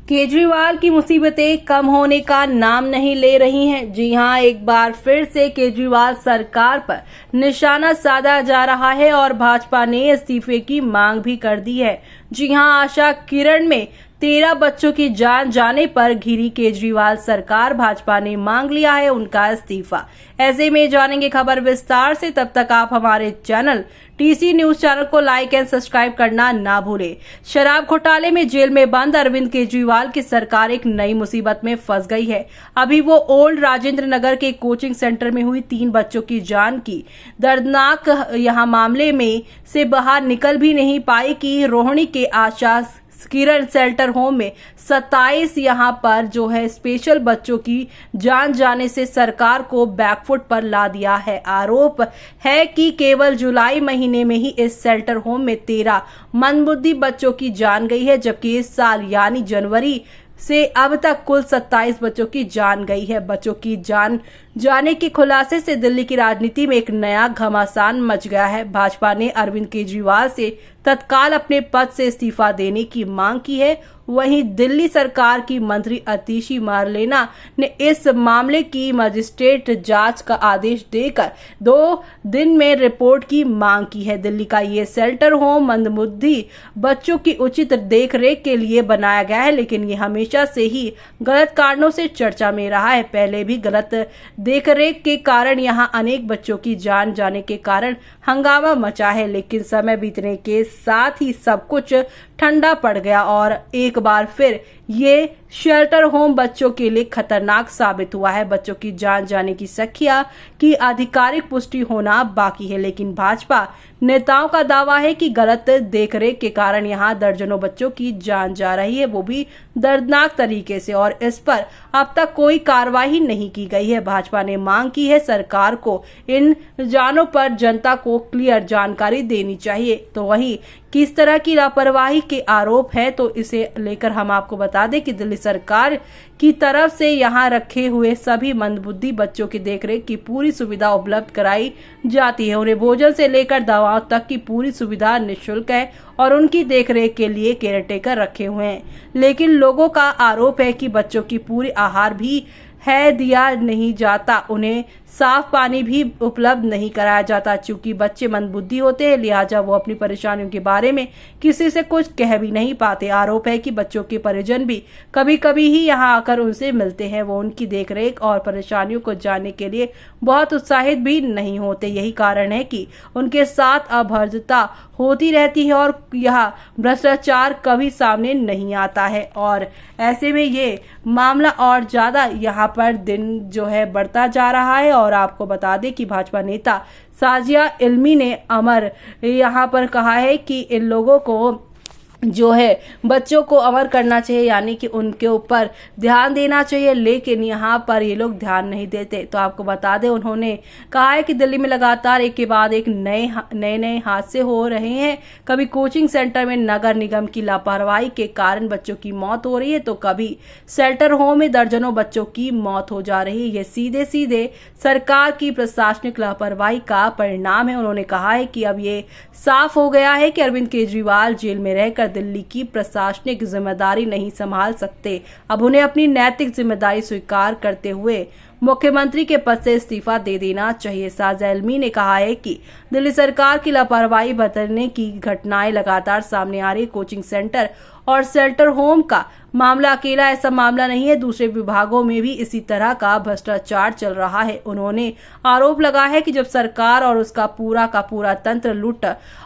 केजरीवाल की मुसीबतें कम होने का नाम नहीं ले रही हैं। जी हां, एक बार फिर से केजरीवाल सरकार पर निशाना साधा जा रहा है और भाजपा ने इस्तीफे की मांग भी कर दी है। जी हां, आशा किरण में 13 बच्चों की जान जाने पर घिरी केजरीवाल सरकार, भाजपा ने मांग लिया है उनका इस्तीफा। ऐसे में जानेंगे खबर विस्तार से। तब तक आप हमारे चैनल टीसी न्यूज चैनल को लाइक एंड सब्सक्राइब करना ना भूलें। शराब घोटाले में जेल में बंद अरविंद केजरीवाल की सरकार एक नई मुसीबत में फंस गई है। अभी वो ओल्ड राजेंद्र नगर के कोचिंग सेंटर में हुई 3 बच्चों की जान की दर्दनाक यहाँ मामले में से बाहर निकल भी नहीं पाई कि रोहिणी के आशा किरण शेल्टर होम में 27 यहाँ पर जो है स्पेशल बच्चों की जान जाने से सरकार को बैकफुट पर ला दिया है। आरोप है कि केवल जुलाई महीने में ही इस शेल्टर होम में 13 मंदबुद्धि बच्चों की जान गई है, जबकि इस साल यानी जनवरी से अब तक कुल 27 बच्चों की जान गई है। बच्चों की जान जाने के खुलासे से दिल्ली की राजनीति में एक नया घमासान मच गया है। भाजपा ने अरविंद केजरीवाल से तत्काल अपने पद से इस्तीफा देने की मांग की है। वहीं दिल्ली सरकार की मंत्री अतिशी मारलेना ने इस मामले की मजिस्ट्रेट जांच का आदेश देकर 2 दिन में रिपोर्ट की मांग की है। दिल्ली का ये शेल्टर होम मंदबुद्धि बच्चों की उचित देखरेख के लिए बनाया गया है, लेकिन ये हमेशा से ही गलत कारणों से चर्चा में रहा है। पहले भी गलत देखरेख के कारण यहाँ अनेक बच्चों की जान जाने के कारण हंगामा मचा है, लेकिन समय बीतने के साथ ही सब कुछ ठंडा पड़ गया और एक बार फिर ये शेल्टर होम बच्चों के लिए खतरनाक साबित हुआ है। बच्चों की जान जाने की संख्या की आधिकारिक पुष्टि होना बाकी है, लेकिन भाजपा नेताओं का दावा है कि गलत देखरेख के कारण यहाँ दर्जनों बच्चों की जान जा रही है, वो भी दर्दनाक तरीके से, और इस पर अब तक कोई कार्रवाई नहीं की गई है। भाजपा ने मांग की है सरकार को इन जानों पर जनता को क्लियर जानकारी देनी चाहिए। तो वहीं किस तरह की लापरवाही के आरोप है, तो इसे लेकर हम आपको बता दें कि दिल्ली सरकार की तरफ से यहाँ रखे हुए सभी मंदबुद्धि बच्चों की देखरेख की पूरी सुविधा उपलब्ध कराई जाती है। उन्हें भोजन से लेकर दवाओं तक की पूरी सुविधा निःशुल्क है और उनकी देखरेख के लिए केयरटेकर रखे हुए हैं। लेकिन लोगों का आरोप है कि बच्चों की पूरी आहार भी है दिया नहीं जाता, उन्हें साफ पानी भी उपलब्ध नहीं कराया जाता। चूंकि बच्चे मंदबुद्धि होते हैं, लिहाजा वो अपनी परेशानियों के बारे में किसी से कुछ कह भी नहीं पाते। आरोप है कि बच्चों के परिजन भी कभी कभी ही यहाँ आकर उनसे मिलते हैं। वो उनकी देखरेख और परेशानियों को जानने के लिए बहुत उत्साहित भी नहीं होते। यही कारण है कि उनके साथ अभद्रता होती रहती है और यह भ्रष्टाचार कभी सामने नहीं आता है। और ऐसे में ये मामला और ज्यादा यहाँ पर दिन जो है बढ़ता जा रहा है। और आपको बता दें कि भाजपा नेता साजिया इल्मी ने अमर यहाँ पर कहा है कि इन लोगों को जो है बच्चों को अमर करना चाहिए, यानी कि उनके ऊपर ध्यान देना चाहिए, लेकिन यहाँ पर ये लोग ध्यान नहीं देते। तो आपको बता दें, उन्होंने कहा है कि दिल्ली में लगातार एक के बाद एक नए हादसे हो रहे हैं। कभी कोचिंग सेंटर में नगर निगम की लापरवाही के कारण बच्चों की मौत हो रही है, तो कभी शेल्टर होम में दर्जनों बच्चों की मौत हो जा रही है। ये सीधे सीधे सरकार की प्रशासनिक लापरवाही का परिणाम है। उन्होंने कहा है कि अब ये साफ हो गया है कि अरविंद केजरीवाल जेल में रहकर दिल्ली की प्रशासनिक जिम्मेदारी नहीं संभाल सकते। अब उन्हें अपनी नैतिक जिम्मेदारी स्वीकार करते हुए मुख्यमंत्री के पद से इस्तीफा दे देना चाहिए। साजिया इल्मी ने कहा है कि दिल्ली सरकार की लापरवाही बरतने की घटनाएं लगातार सामने आ रही। कोचिंग सेंटर और शेल्टर होम का मामला अकेला ऐसा मामला नहीं है, दूसरे विभागों में भी इसी तरह का भ्रष्टाचार चल रहा है। उन्होंने आरोप लगाया है कि जब सरकार और उसका पूरा तंत्र लूट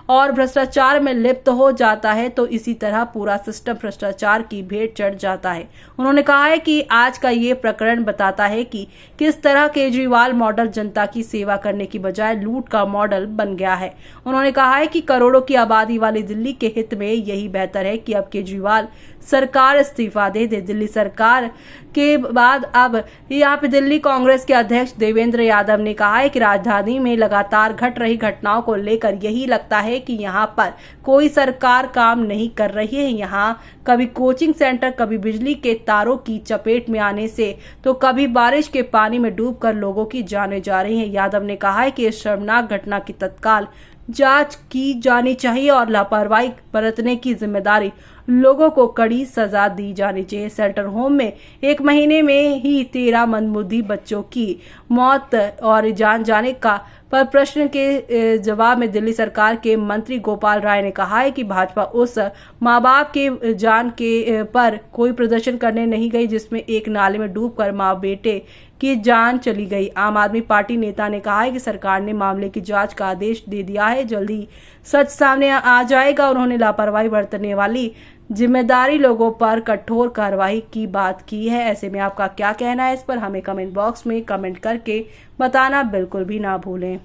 और भ्रष्टाचार में लिप्त हो जाता है, तो इसी तरह पूरा सिस्टम भ्रष्टाचार की भेंट चढ़ जाता है। उन्होंने कहा है कि आज का ये प्रकरण बताता है कि किस तरह केजरीवाल मॉडल जनता की सेवा करने की बजाय लूट का मॉडल बन गया है। उन्होंने कहा है कि करोड़ों की आबादी वाली दिल्ली के हित में यही बेहतर है कि अब केजरीवाल सरकार इस्तीफा दे दे। दिल्ली सरकार के बाद अब यहाँ पे दिल्ली कांग्रेस के अध्यक्ष देवेंद्र यादव ने कहा है कि राजधानी में लगातार घट रही घटनाओं को लेकर यही लगता है कि यहाँ पर कोई सरकार काम नहीं कर रही है। यहाँ कभी कोचिंग सेंटर, कभी बिजली के तारों की चपेट में आने से, तो कभी बारिश के पानी में डूबकर लोगों की जानें जा रही हैं। यादव ने कहा है कि इस शर्मनाक घटना की तत्काल जांच की जानी चाहिए और लापरवाही बरतने की जिम्मेदारी लोगों को कड़ी सजा दी जानी चाहिए। शेल्टर होम में एक महीने में ही 13 मंदबुद्धि बच्चों की मौत और जान जाने का पर प्रश्न के जवाब में दिल्ली सरकार के मंत्री गोपाल राय ने कहा है कि भाजपा उस मां बाप के जान के पर कोई प्रदर्शन करने नहीं गई जिसमें एक नाले में डूबकर मां बेटे की जान चली गई। आम आदमी पार्टी नेता ने कहा है कि सरकार ने मामले की जांच का आदेश दे दिया है, जल्दी सच सामने आ जाएगा। उन्होंने लापरवाही बरतने वाली जिम्मेदारी लोगों पर कठोर कार्रवाई की बात की है। ऐसे में आपका क्या कहना है इस पर हमें कमेंट बॉक्स में कमेंट करके बताना बिल्कुल भी ना भूलें।